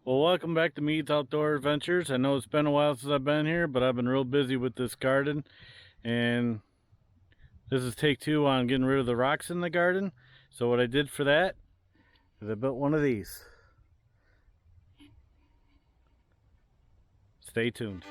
Well, welcome back to Mead's Outdoor Adventures. I know it's been a while since I've been here, but I've been real busy with this garden. And this is take two on getting rid of the rocks in the garden. So what I did for that is I built one of these. Stay tuned.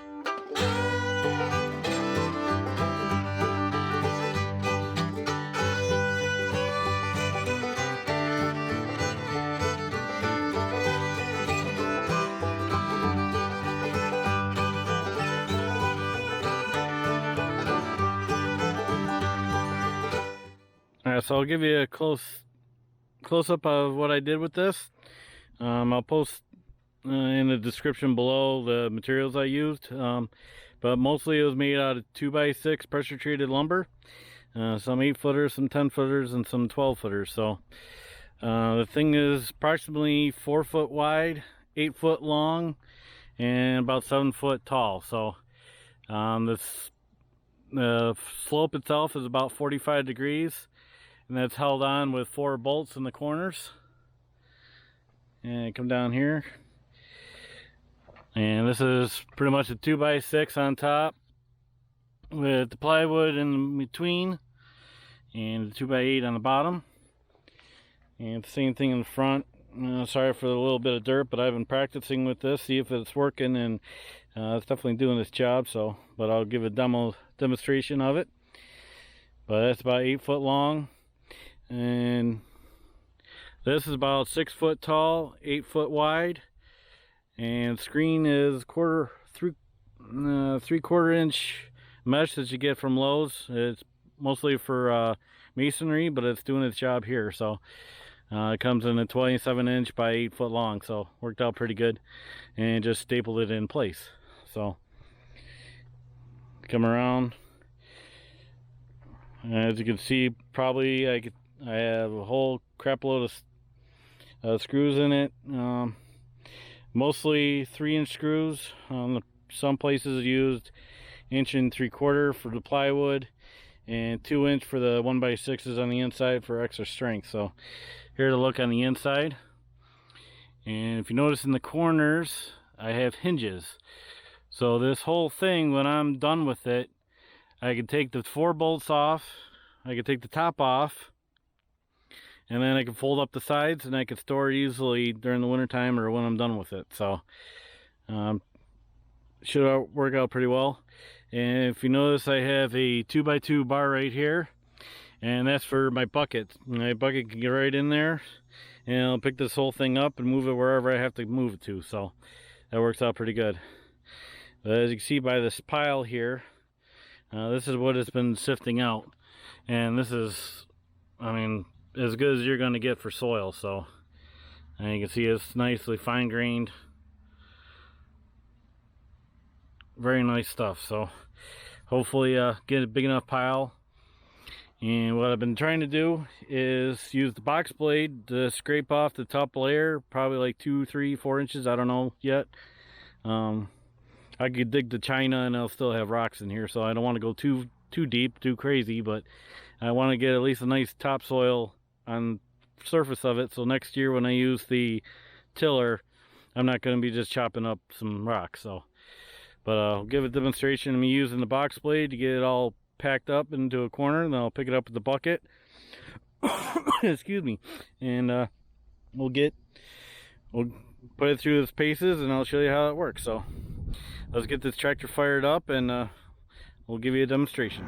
Alright, so I'll give you a close up of what I did with this. I'll post in the description below the materials I used, but mostly it was made out of 2x6 pressure treated lumber, some 8-footers, some 10-footers, and some 12-footers. So the thing is approximately 4 foot wide, 8 foot long, and about 7 foot tall. So this slope itself is about 45 degrees, and that's held on with 4 bolts in the corners. And come down here, and this is pretty much a 2x6 on top with the plywood in between and the 2x8 on the bottom, and the same thing in the front. Sorry for a little bit of dirt, but I've been practicing with this, see if it's working, and it's definitely doing its job. So, but I'll give a demonstration of it. But that's about 8 foot long, and this is about 6 foot tall, 8 foot wide, and screen is 3/4 inch mesh that you get from Lowe's. It's mostly for masonry, but it's doing its job here. So it comes in a 27 inch by 8 foot long, so worked out pretty good, and just stapled it in place. So come around, as you can see, probably I have a whole crap load of screws in it, mostly 3-inch screws. Some places used 1 3/4 for the plywood, and 2-inch for the 1x6s on the inside for extra strength. So here to look on the inside, and if you notice in the corners I have hinges. So this whole thing, when I'm done with it, I can take the 4 bolts off, I can take the top off, and then I can fold up the sides, and I can store it easily during the winter time or when I'm done with it. So should work out pretty well. And if you notice, I have a 2x2 bar right here, and that's for my bucket. My bucket can get right in there, and I'll pick this whole thing up and move it wherever I have to move it to. So that works out pretty good. But as you can see by this pile here, this is what it's been sifting out, and this is, I mean, as good as you're going to get for soil. So, and you can see it's nicely fine grained, very nice stuff. So hopefully get a big enough pile. And what I've been trying to do is use the box blade to scrape off the top layer, probably like 2, 3, 4 inches, I don't know yet. I could dig the china and I'll still have rocks in here, so I don't want to go too deep, too crazy, but I want to get at least a nice topsoil on surface of it, so next year when I use the tiller, I'm not going to be just chopping up some rocks. So, but I'll give a demonstration of me using the box blade to get it all packed up into a corner, and then I'll pick it up with the bucket. Excuse me. And we'll put it through its paces, and I'll show you how it works. So let's get this tractor fired up, and we'll give you a demonstration.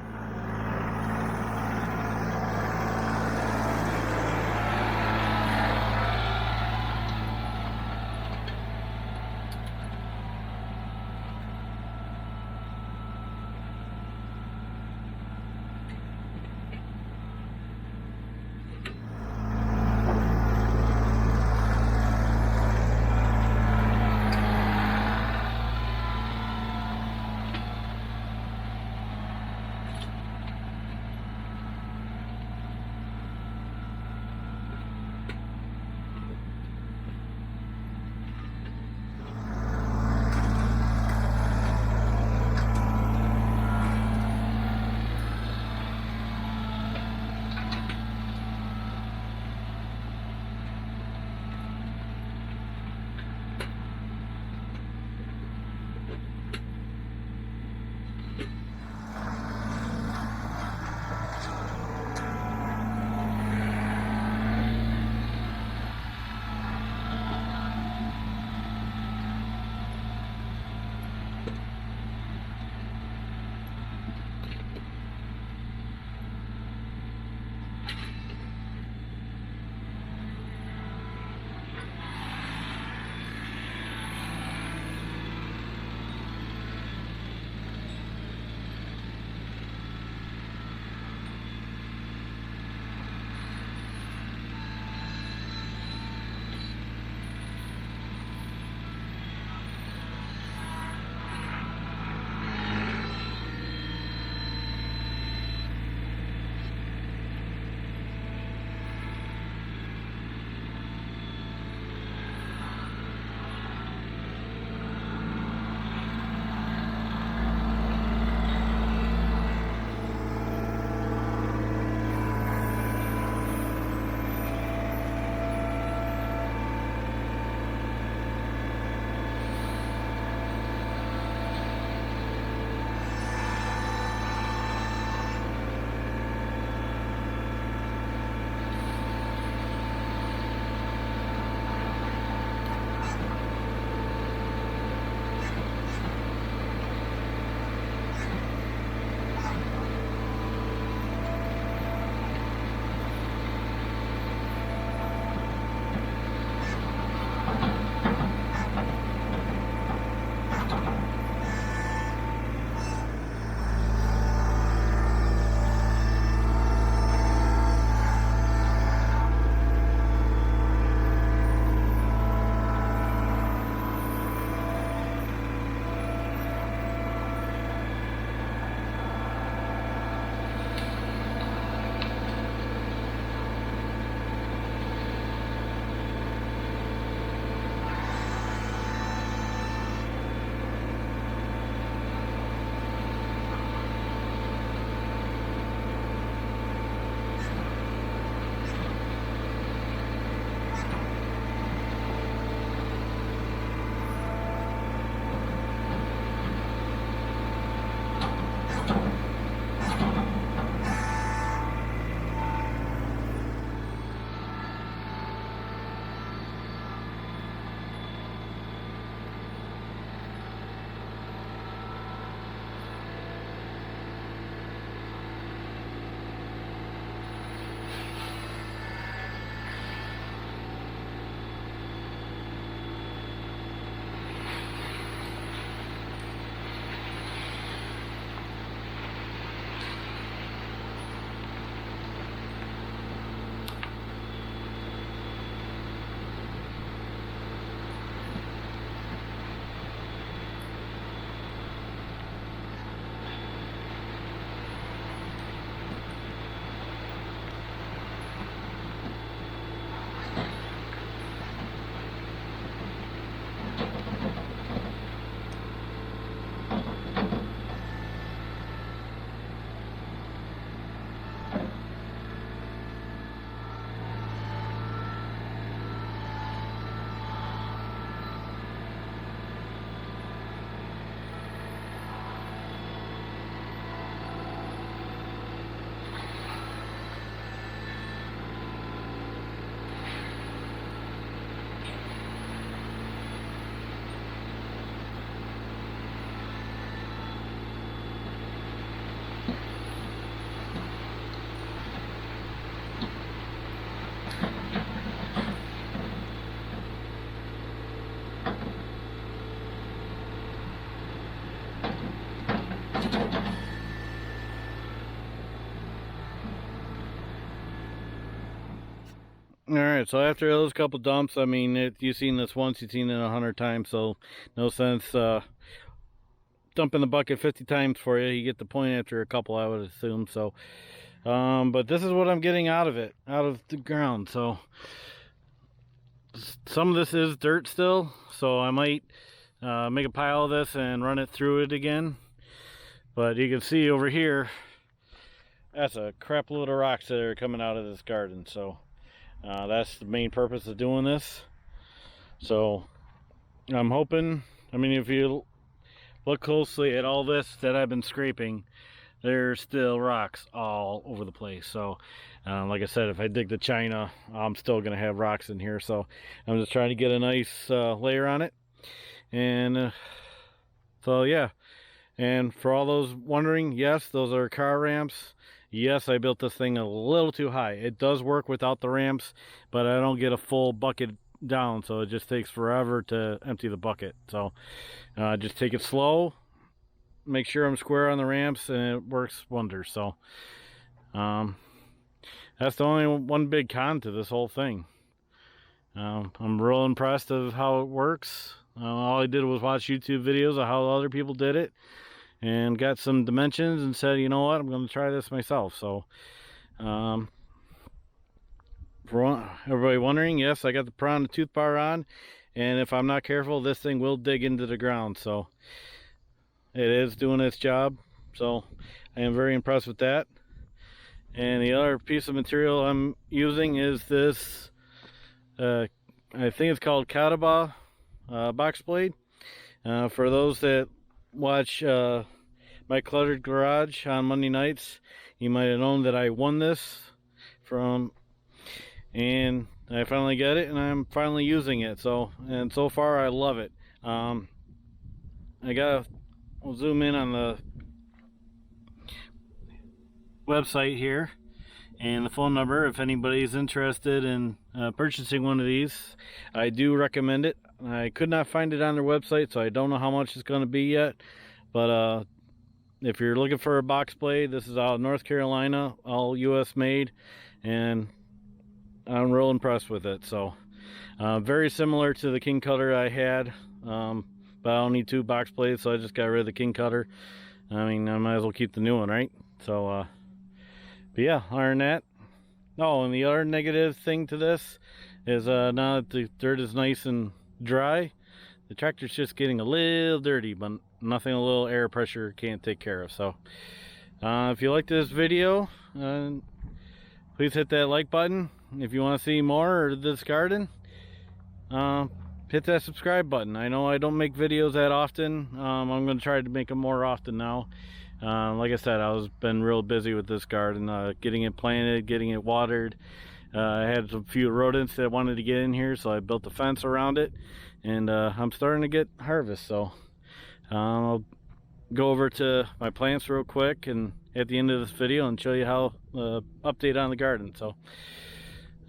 Alright, so after those couple dumps, I mean, you've seen this once, you've seen it 100 times, so no sense dumping the bucket 50 times for you. You get the point after a couple, I would assume. So but this is what I'm getting out of it, out of the ground. So some of this is dirt still, so I might make a pile of this and run it through it again. But you can see over here, that's a crap load of rocks that are coming out of this garden. So that's the main purpose of doing this. So I'm hoping, I mean, if you look closely at all this that I've been scraping, there's still rocks all over the place. So like I said, if I dig the china, I'm still gonna have rocks in here. So I'm just trying to get a nice layer on it. And so yeah, and for all those wondering, yes, those are car ramps. Yes, I built this thing a little too high. It does work without the ramps, but I don't get a full bucket down, so it just takes forever to empty the bucket. So just take it slow, make sure I'm square on the ramps, and it works wonders. So that's the only one big con to this whole thing. I'm real impressed of how it works. All I did was watch YouTube videos of how other people did it and got some dimensions and said, you know what, I'm going to try this myself. So for everybody wondering, yes, I got the prawn and tooth bar on, and if I'm not careful, this thing will dig into the ground. So it is doing its job. So I am very impressed with that. And the other piece of material I'm using is this I think it's called Catawba box blade. For those that watch my cluttered garage on Monday nights, you might have known that I won this from, and I finally got it, and I'm finally using it. So, and so far I love it. I'll zoom in on the website here and the phone number if anybody's interested in purchasing one of these. I do recommend it. I could not find it on their website, so I don't know how much it's going to be yet, but if you're looking for a box blade, this is out of North Carolina, all US made, and I'm real impressed with it. So very similar to the King Cutter I had, but I don't need two box blades, so I just got rid of the King Cutter. I mean, I might as well keep the new one, right? So but yeah, other than that, oh, and the other negative thing to this is now that the dirt is nice and dry, the tractor's just getting a little dirty, but nothing a little air pressure can't take care of. So if you like this video, please hit that like button. If you want to see more of this garden, hit that subscribe button. I know I don't make videos that often. I'm going to try to make them more often now. Like I said, I've been real busy with this garden, getting it planted, getting it watered. I had a few rodents that wanted to get in here, so I built a fence around it, and I'm starting to get harvest. So I'll go over to my plants real quick and at the end of this video and show you how update on the garden. So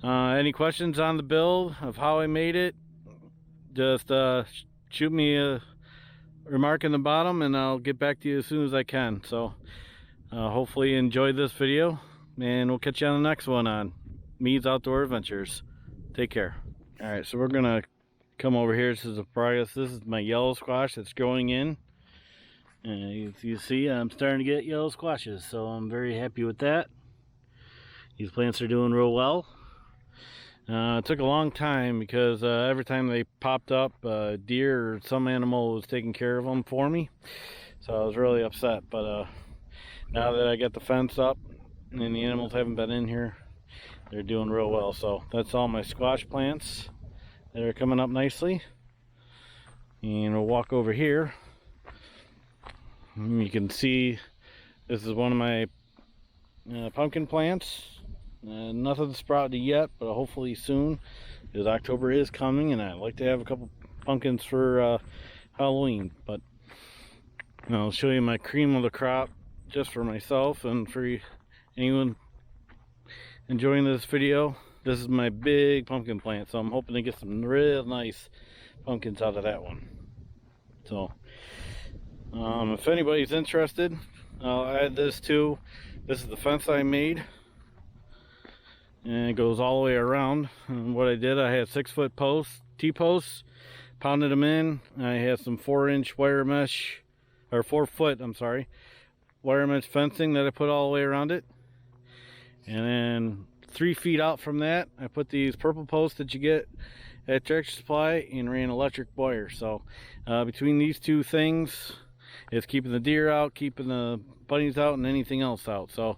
any questions on the build of how I made it, just shoot me a remark in the bottom and I'll get back to you as soon as I can. So hopefully you enjoyed this video, and we'll catch you on the next one on Mead's Outdoor Adventures. Take care. Alright, so we're gonna come over here. This is the progress. This is my yellow squash that's growing in, and you see I'm starting to get yellow squashes, so I'm very happy with that. These plants are doing real well. It took a long time because every time they popped up, deer or some animal was taking care of them for me, so I was really upset. But now that I got the fence up and the animals haven't been in here, they're doing real well. So that's all my squash plants that are coming up nicely. And we'll walk over here. You can see this is one of my pumpkin plants. Nothing sprouted yet, but hopefully soon, because October is coming and I'd like to have a couple pumpkins for Halloween. But I'll show you my cream of the crop just for myself and for anyone enjoying this video. This is my big pumpkin plant, so I'm hoping to get some real nice pumpkins out of that one. So if anybody's interested, I'll add this too. This is the fence I made. and it goes all the way around. And what I did, I had 6-foot posts, T-posts, pounded them in. I had some 4-inch wire mesh, or 4-foot, I'm sorry, wire mesh fencing that I put all the way around it. And then 3 feet out from that, I put these purple posts that you get at Tractor Supply and ran electric wire. So between these two things, it's keeping the deer out, keeping the bunnies out, and anything else out. So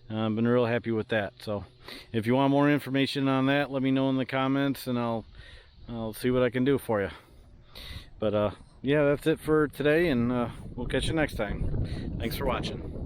I've been real happy with that. So if you want more information on that, let me know in the comments, and I'll see what I can do for you. But yeah, that's it for today, and we'll catch you next time. Thanks for watching.